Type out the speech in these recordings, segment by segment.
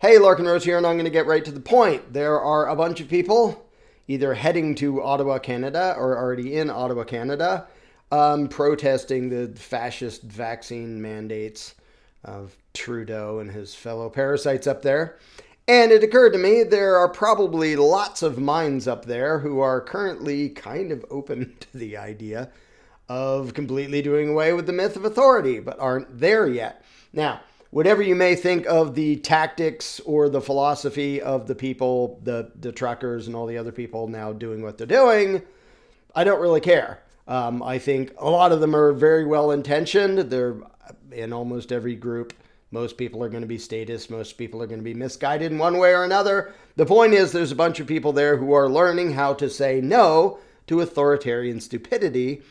Hey, Larkin Rose here, and I'm going to get right to the point. There are a bunch of people either heading to Ottawa, Canada, or already in Ottawa, Canada, protesting the fascist vaccine mandates of Trudeau and his fellow parasites up there. And it occurred to me there are probably lots of minds up there who are currently kind of open to the idea of completely doing away with the myth of authority, but aren't there yet. Now, whatever you may think of the tactics or the philosophy of the people, the truckers and all the other people now doing what they're doing, I don't really care. I think a lot of them are very well intentioned. They're in almost every group. Most people are going to be statists. Most people are going to be misguided in one way or another. The point is there's a bunch of people there who are learning how to say no to authoritarian stupidity.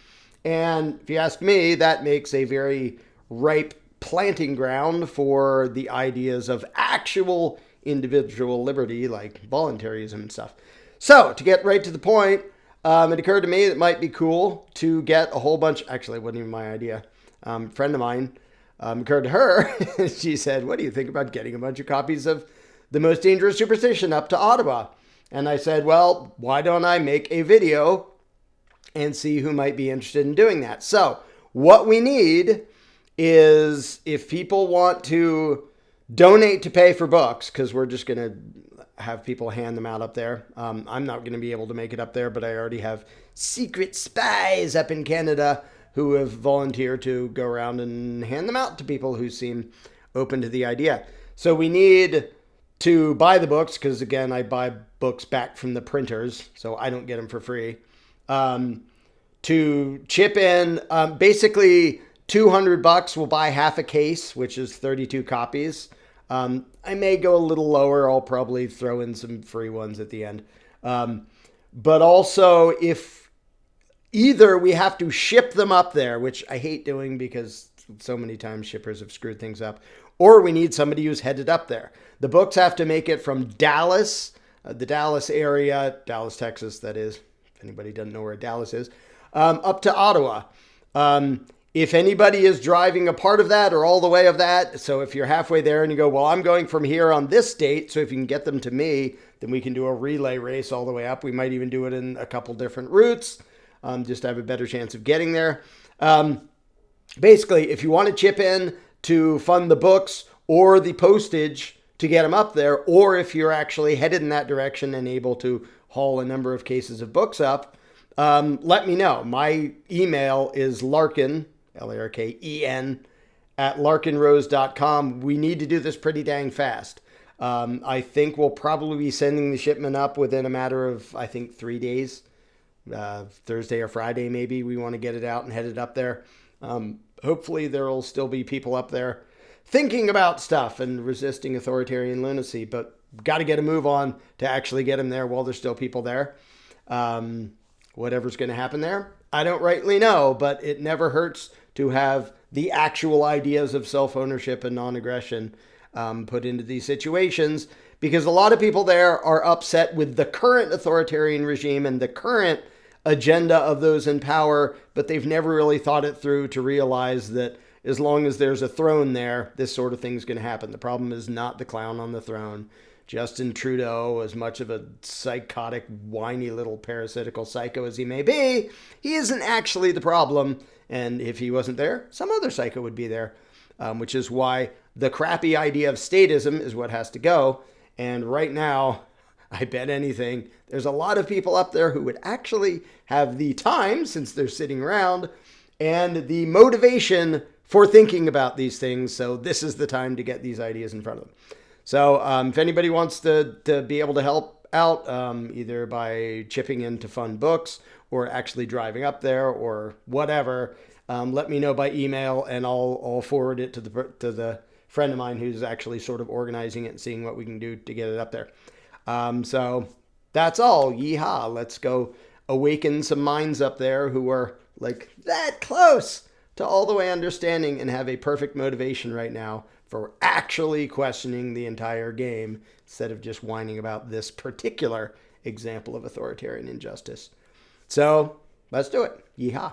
And if you ask me, that makes a very ripe planting ground for the ideas of actual individual liberty, like voluntarism and stuff. So, to get right to the point, it occurred to me that it might be cool to get a whole bunch. Actually, it wasn't even my idea. A friend of mine, occurred to her. She said, what do you think about getting a bunch of copies of The Most Dangerous Superstition up to Ottawa? And I said, well, why don't I make a video and see who might be interested in doing that? So, what we need is, if people want to donate to pay for books, because we're just going to have people hand them out up there. I'm not going to be able to make it up there, but I already have secret spies up in Canada who have volunteered to go around and hand them out to people who seem open to the idea. So we need to buy the books, because again, I buy books back from the printers, so I don't get them for free. To chip in, basically $200 will buy half a case, which is 32 copies. I may go a little lower. I'll probably throw in some free ones at the end. But also, if either we have to ship them up there, which I hate doing because so many times shippers have screwed things up, or we need somebody who's headed up there. The books have to make it from Dallas, the Dallas area, Dallas, Texas, that is, if anybody doesn't know where Dallas is, up to Ottawa. If anybody is driving a part of that or all the way of that, so if you're halfway there and you go, well, I'm going from here on this date, so if you can get them to me, then we can do a relay race all the way up. We might even do it in a couple different routes, just to have a better chance of getting there. Basically, if you want to chip in to fund the books or the postage to get them up there, or if you're actually headed in that direction and able to haul a number of cases of books up, let me know. My email is Larkin, Larken, at larkinrose.com. We need to do this pretty dang fast. I think we'll probably be sending the shipment up within a matter of, 3 days. Thursday or Friday, maybe. We want to get it out and head it up there. Hopefully there will still be people up there thinking about stuff and resisting authoritarian lunacy, but got to get a move on to actually get them there while there's still people there. Whatever's going to happen there, I don't rightly know, but it never hurts to have the actual ideas of self-ownership and non-aggression put into these situations, because a lot of people there are upset with the current authoritarian regime and the current agenda of those in power, but they've never really thought it through to realize that as long as there's a throne there, this sort of thing is going to happen. The problem is not the clown on the throne. Justin Trudeau, as much of a psychotic, whiny little parasitical psycho as he may be, he isn't actually the problem. And if he wasn't there, some other psycho would be there, which is why the crappy idea of statism is what has to go. And right now, I bet anything, there's a lot of people up there who would actually have the time, since they're sitting around, and the motivation for thinking about these things. So this is the time to get these ideas in front of them. So if anybody wants to be able to help out, either by chipping in to fund books or actually driving up there or whatever, let me know by email, and I'll forward it to the friend of mine who's actually sort of organizing it and seeing what we can do to get it up there. So that's all. Yeehaw. Let's go awaken some minds up there who are like that close to all the way understanding and have a perfect motivation right now for actually questioning the entire game instead of just whining about this particular example of authoritarian injustice. So let's do it. Yeehaw.